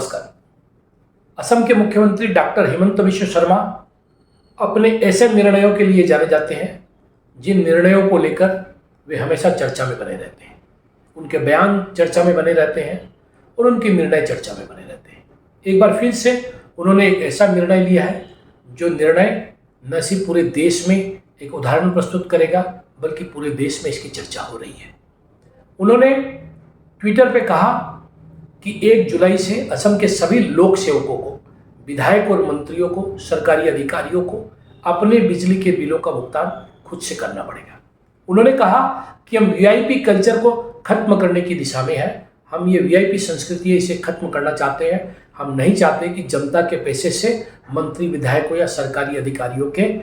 नमस्कार। असम के मुख्यमंत्री डॉक्टर हेमंत बिश्व शर्मा अपने ऐसे निर्णयों के लिए जाने जाते हैं जिन निर्णयों को लेकर वे हमेशा चर्चा में बने रहते हैं। उनके बयान चर्चा में बने रहते हैं और उनके निर्णय चर्चा में बने रहते हैं। एक बार फिर से उन्होंने एक ऐसा निर्णय लिया है जो निर्णय न सिर्फ पूरे देश में एक उदाहरण प्रस्तुत करेगा बल्कि पूरे देश में इसकी चर्चा हो रही है। उन्होंने ट्विटर पे कहा कि 1 जुलाई से असम के सभी लोक सेवकों को, विधायक और मंत्रियों को, सरकारी अधिकारियों को अपने बिजली के बिलों का भुगतान खुद से करना पड़ेगा। उन्होंने कहा कि हम वीआईपी कल्चर को खत्म करने की दिशा में है। हम ये वीआईपी संस्कृति है, इसे खत्म करना चाहते हैं। हम नहीं चाहते कि जनता के पैसे से मंत्री, विधायकों या सरकारी अधिकारियों के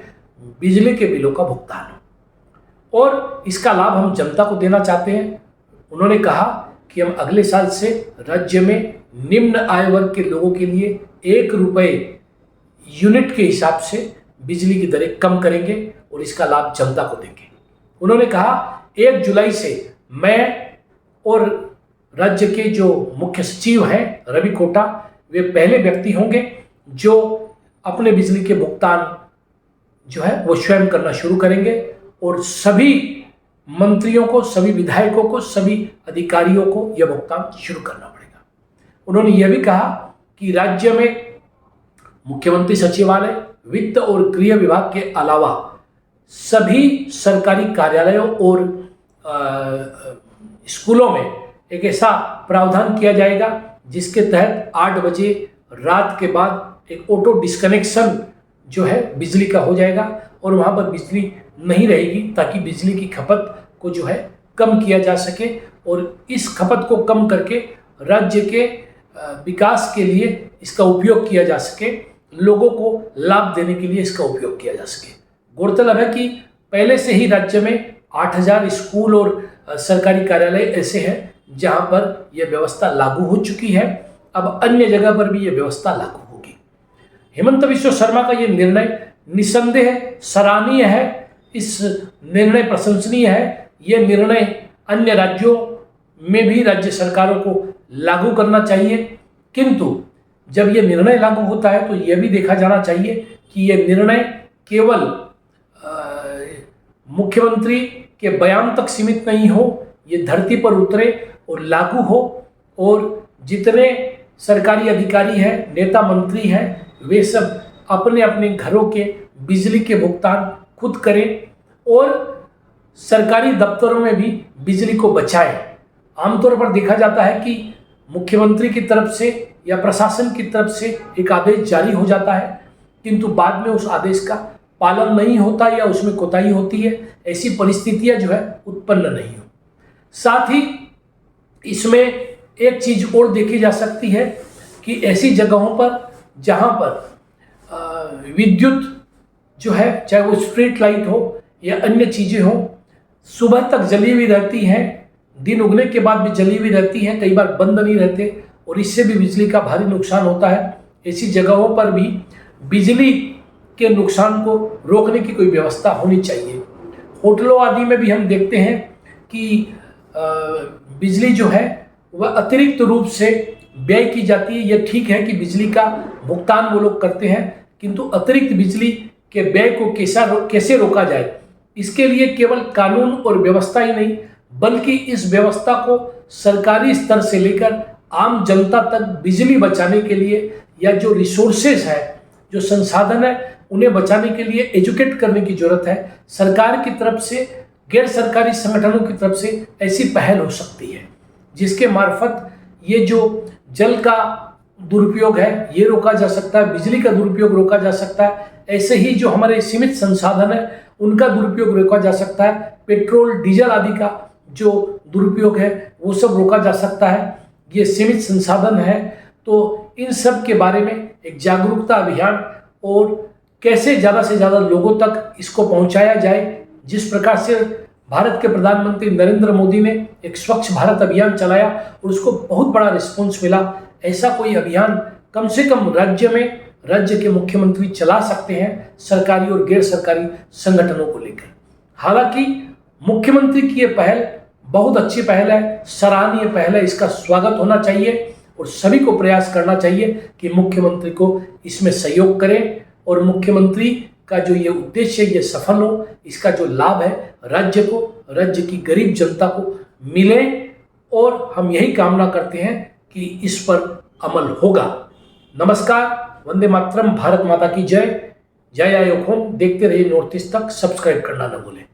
बिजली के बिलों का भुगतान हो और इसका लाभ हम जनता को देना चाहते हैं। उन्होंने कहा कि हम अगले साल से राज्य में निम्न आय वर्ग के लोगों के लिए 1 रुपये यूनिट के हिसाब से बिजली की दरें कम करेंगे और इसका लाभ जनता को देंगे। उन्होंने कहा 1 जुलाई से मैं और राज्य के जो मुख्य सचिव हैं रवि कोटा, वे पहले व्यक्ति होंगे जो अपने बिजली के भुगतान जो है वो स्वयं करना शुरू करेंगे और सभी मंत्रियों को, सभी विधायकों को, सभी अधिकारियों को यह भुगतान शुरू करना पड़ेगा। उन्होंने यह भी कहा कि राज्य में मुख्यमंत्री सचिवालय, वित्त और गृह विभाग के अलावा सभी सरकारी कार्यालयों और स्कूलों में एक ऐसा प्रावधान किया जाएगा जिसके तहत 8 बजे रात के बाद एक ऑटो डिस्कनेक्शन जो है बिजली का हो जाएगा और वहाँ पर बिजली नहीं रहेगी ताकि बिजली की खपत को जो है कम किया जा सके और इस खपत को कम करके राज्य के विकास के लिए इसका उपयोग किया जा सके, लोगों को लाभ देने के लिए इसका उपयोग किया जा सके। गौरतलब है कि पहले से ही राज्य में 8000 स्कूल और सरकारी कार्यालय ऐसे हैं जहां पर यह व्यवस्था लागू हो चुकी है। अब अन्य जगह पर भी यह व्यवस्था लागू होगी। हेमंत बिश्व शर्मा का यह निर्णय निसंदेह सराहनीय है। इस निर्णय प्रशंसनीय है। यह निर्णय अन्य राज्यों में भी राज्य सरकारों को लागू करना चाहिए, किंतु जब यह निर्णय लागू होता है तो यह भी देखा जाना चाहिए कि यह निर्णय केवल मुख्यमंत्री के बयान तक सीमित नहीं हो, ये धरती पर उतरे और लागू हो और जितने सरकारी अधिकारी हैं, नेता मंत्री हैं, वे सब अपने अपने घरों के बिजली के भुगतान खुद करें और सरकारी दफ्तरों में भी बिजली को बचाएं। आमतौर पर देखा जाता है कि मुख्यमंत्री की तरफ से या प्रशासन की तरफ से एक आदेश जारी हो जाता है किंतु बाद में उस आदेश का पालन नहीं होता या उसमें कोताही होती है। ऐसी परिस्थितियां जो है उत्पन्न नहीं हो। साथ ही इसमें एक चीज और देखी जा सकती है कि ऐसी जगहों पर जहां पर विद्युत जो है, चाहे वो स्ट्रीट लाइट हो या अन्य चीजें हो, सुबह तक जली हुई रहती हैं, दिन उगने के बाद भी जली हुई रहती हैं, कई बार बंद नहीं रहते और इससे भी बिजली का भारी नुकसान होता है। ऐसी जगहों पर भी बिजली के नुकसान को रोकने की कोई व्यवस्था होनी चाहिए। होटलों आदि में भी हम देखते हैं कि बिजली जो है वह अतिरिक्त रूप से व्यय की जाती है। यह ठीक है कि बिजली का भुगतान वो लोग करते हैं, किंतु अतिरिक्त बिजली के व्यय को कैसे रोका जाए, इसके लिए केवल कानून और व्यवस्था ही नहीं बल्कि इस व्यवस्था को सरकारी स्तर से लेकर आम जनता तक बिजली बचाने के लिए या जो रिसोर्सेज है, जो संसाधन है, उन्हें बचाने के लिए एजुकेट करने की जरूरत है। सरकार की तरफ से, गैर सरकारी संगठनों की तरफ से ऐसी पहल हो सकती है जिसके मार्फत ये जो जल का दुरुपयोग है ये रोका जा सकता है, बिजली का दुरुपयोग रोका जा सकता है। ऐसे ही जो हमारे सीमित संसाधन है उनका दुरुपयोग रोका जा सकता है। पेट्रोल, डीजल आदि का जो दुरुपयोग है वो सब रोका जा सकता है। ये सीमित संसाधन है तो इन सब के बारे में एक जागरूकता अभियान और कैसे ज़्यादा से ज़्यादा लोगों तक इसको पहुंचाया जाए। जिस प्रकार से भारत के प्रधानमंत्री नरेंद्र मोदी ने एक स्वच्छ भारत अभियान चलाया और उसको बहुत बड़ा रिस्पॉन्स मिला, ऐसा कोई अभियान कम से कम राज्य के मुख्यमंत्री चला सकते हैं सरकारी और गैर सरकारी संगठनों को लेकर। हालांकि मुख्यमंत्री की ये पहल बहुत अच्छी पहल है, सराहनीय पहल है, इसका स्वागत होना चाहिए और सभी को प्रयास करना चाहिए कि मुख्यमंत्री को इसमें सहयोग करें और मुख्यमंत्री का जो ये उद्देश्य है ये सफल हो, इसका जो लाभ है राज्य को, राज्य की गरीब जनता को मिले। और हम यही कामना करते हैं कि इस पर अमल होगा। नमस्कार, वंदे मातरम, भारत माता की जय, जय आयोग होम। देखते रहिए नॉर्थ ईस्ट तक, सब्सक्राइब करना न भूलें।